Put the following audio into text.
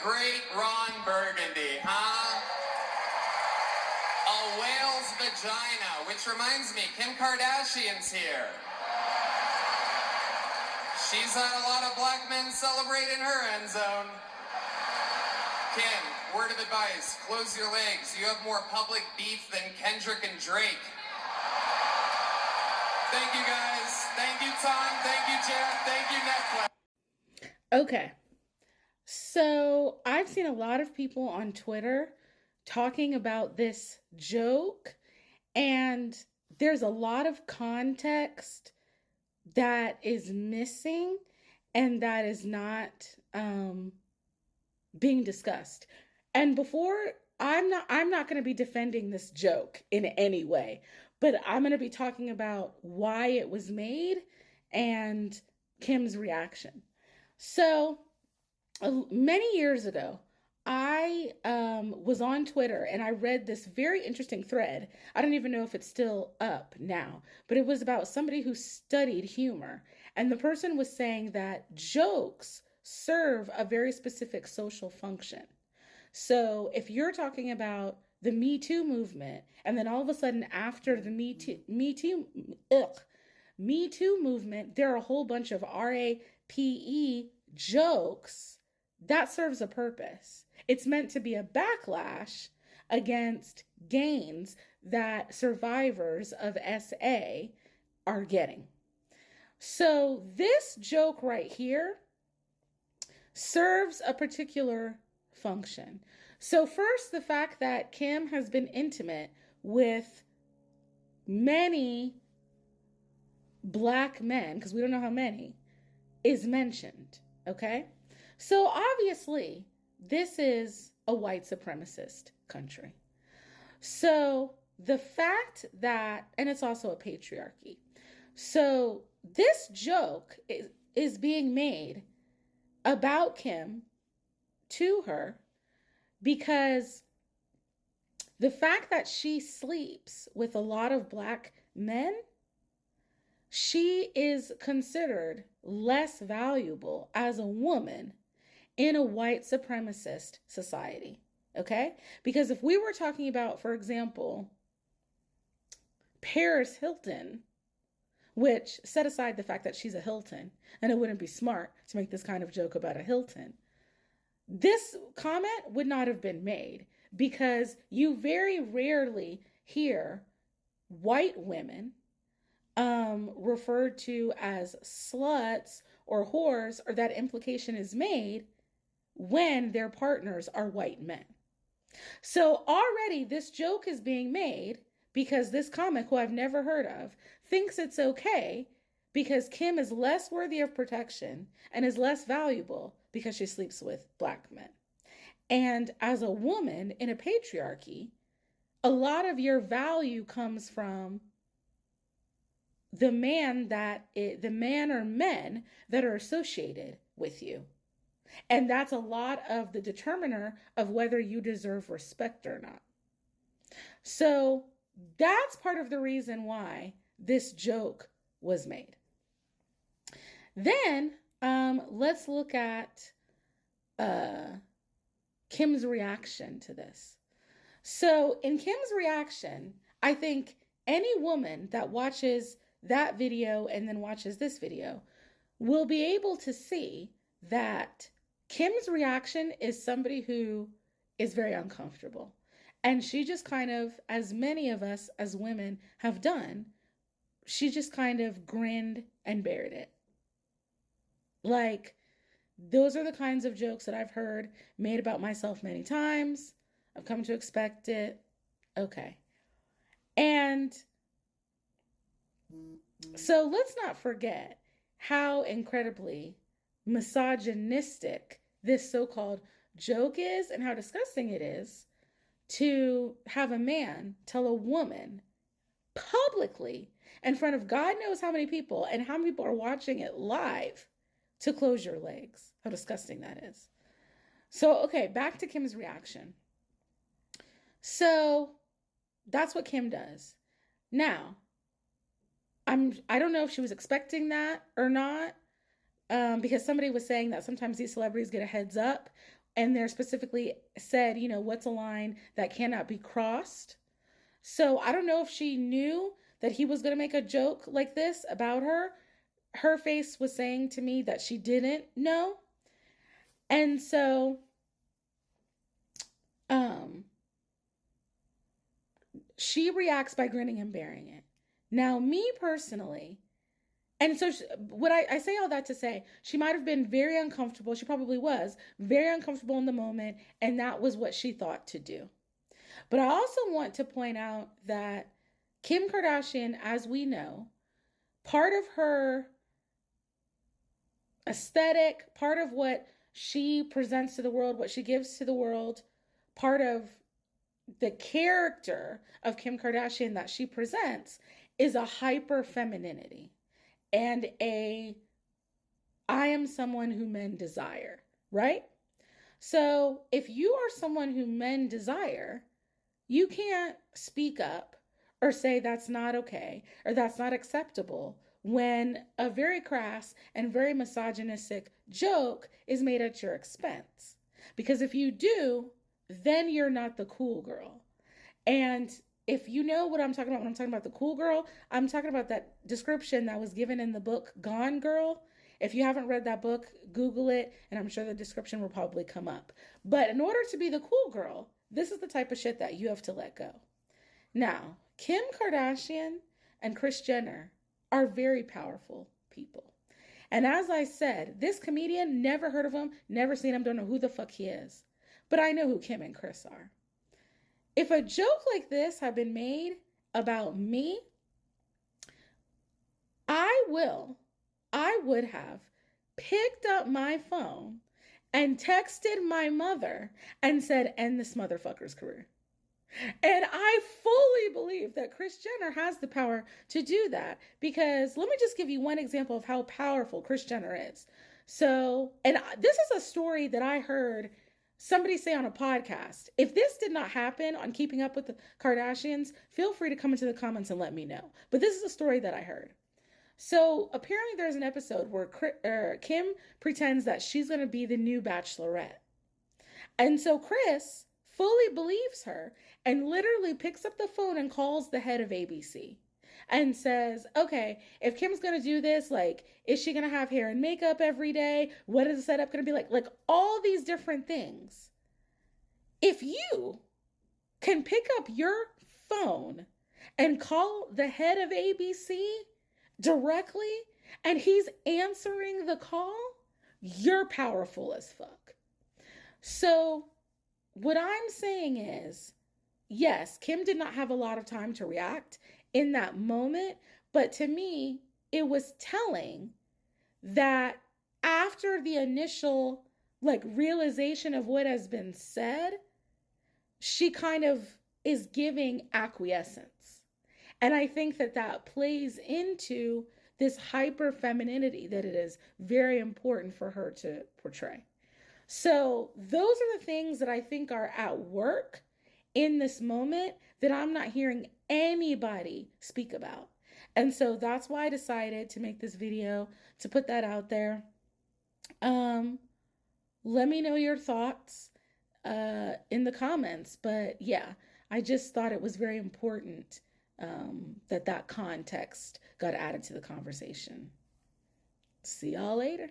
great Ron Burgundy, huh? A whale's vagina, which reminds me, Kim Kardashian's here. She's had a lot of black men celebrate in her end zone. Kim, word of advice, close your legs. You have more public beef than Kendrick and Drake. Thank you guys. Thank you, Tom. Thank you, Jeff. Thank you, Netflix. Okay. So I've seen a lot of people on Twitter talking about this joke, and there's a lot of context that is missing and that is not being discussed. And before, I'm not going to be defending this joke in any way, but I'm going to be talking about why it was made and Kim's reaction. So many years ago, I was on Twitter and I read this very interesting thread. I don't even know if it's still up now, but it was about somebody who studied humor. And the person was saying that jokes serve a very specific social function. So if you're talking about the Me Too movement, and then all of a sudden after the Me Too movement, there are a whole bunch of RAPE jokes, that serves a purpose. It's meant to be a backlash against gains that survivors of SA are getting. So this joke right here serves a particular function. So first, the fact that Kim has been intimate with many black men, because we don't know how many, is mentioned, okay? So obviously, this is a white supremacist country. So the fact that, and it's also a patriarchy. So this joke is being made about Kim to her because the fact that she sleeps with a lot of black men, she is considered less valuable as a woman in a white supremacist society, okay? Because if we were talking about, for example, Paris Hilton, which set aside the fact that she's a Hilton, and it wouldn't be smart to make this kind of joke about a Hilton, this comment would not have been made because you very rarely hear white women referred to as sluts or whores, or that implication is made when their partners are white men. So already this joke is being made because this comic, who I've never heard of, thinks it's okay because Kim is less worthy of protection and is less valuable because she sleeps with black men. And as a woman in a patriarchy, a lot of your value comes from the man or men that are associated with you. And that's a lot of the determiner of whether you deserve respect or not. So that's part of the reason why this joke was made. Then let's look at Kim's reaction to this. So in Kim's reaction, I think any woman that watches that video and then watches this video will be able to see that Kim's reaction is somebody who is very uncomfortable. And she just kind of, as many of us as women have done, she just kind of grinned and bared it. Like, those are the kinds of jokes that I've heard made about myself many times. I've come to expect it. Okay. And so let's not forget how incredibly misogynistic this so-called joke is and how disgusting it is to have a man tell a woman publicly in front of God knows how many people and how many people are watching it live to close your legs. How disgusting that is. So, okay, back to Kim's reaction. So that's what Kim does. Now, I don't know if she was expecting that or not, because somebody was saying that sometimes these celebrities get a heads up And they're specifically said, you know, what's a line that cannot be crossed. So I don't know if she knew that he was going to make a joke like this about her. Her face was saying to me that she didn't know. And so she reacts by grinning and bearing it. Now, me personally, and so what I say all that to say, she might have been very uncomfortable. She probably was very uncomfortable in the moment, and that was what she thought to do. But I also want to point out that Kim Kardashian, as we know, part of her aesthetic, part of what she presents to the world, what she gives to the world, part of the character of Kim Kardashian that she presents is a hyper-femininity and I am someone who men desire, right? So if you are someone who men desire, you can't speak up or say that's not okay or that's not acceptable when a very crass and very misogynistic joke is made at your expense. Because if you do, then you're not the cool girl. And if you know what I'm talking about when I'm talking about the cool girl, I'm talking about that description that was given in the book Gone Girl. If you haven't read that book, Google it, and I'm sure the description will probably come up. But in order to be the cool girl, this is the type of shit that you have to let go. Now, Kim Kardashian and Kris Jenner are very powerful people. And as I said, this comedian, never heard of him, never seen him, don't know who the fuck he is. But I know who Kim and Kris are. If a joke like this had been made about me, I would have picked up my phone and texted my mother and said, end this motherfucker's career. And I fully believe that Kris Jenner has the power to do that, because let me just give you one example of how powerful Kris Jenner is. So, and this is a story that I heard somebody say on a podcast. If this did not happen on Keeping Up with the Kardashians, feel free to come into the comments and let me know. But this is a story that I heard. So apparently there's an episode where Kim pretends that she's going to be the new Bachelorette. And so Kris fully believes her and literally picks up the phone and calls the head of ABC and says, okay, if Kim's going to do this, like, is she going to have hair and makeup every day? What is the setup going to be like? Like all these different things. If you can pick up your phone and call the head of ABC directly and he's answering the call, you're powerful as fuck. So what I'm saying is, yes, Kim did not have a lot of time to react in that moment, but to me, it was telling that after the initial realization of what has been said, she kind of is giving acquiescence. And I think that that plays into this hyper femininity that it is very important for her to portray. So those are the things that I think are at work in this moment that I'm not hearing anybody speak about. And so that's why I decided to make this video, to put that out there. Let me know your thoughts in the comments. But yeah, I just thought it was very important that context got added to the conversation. See y'all later.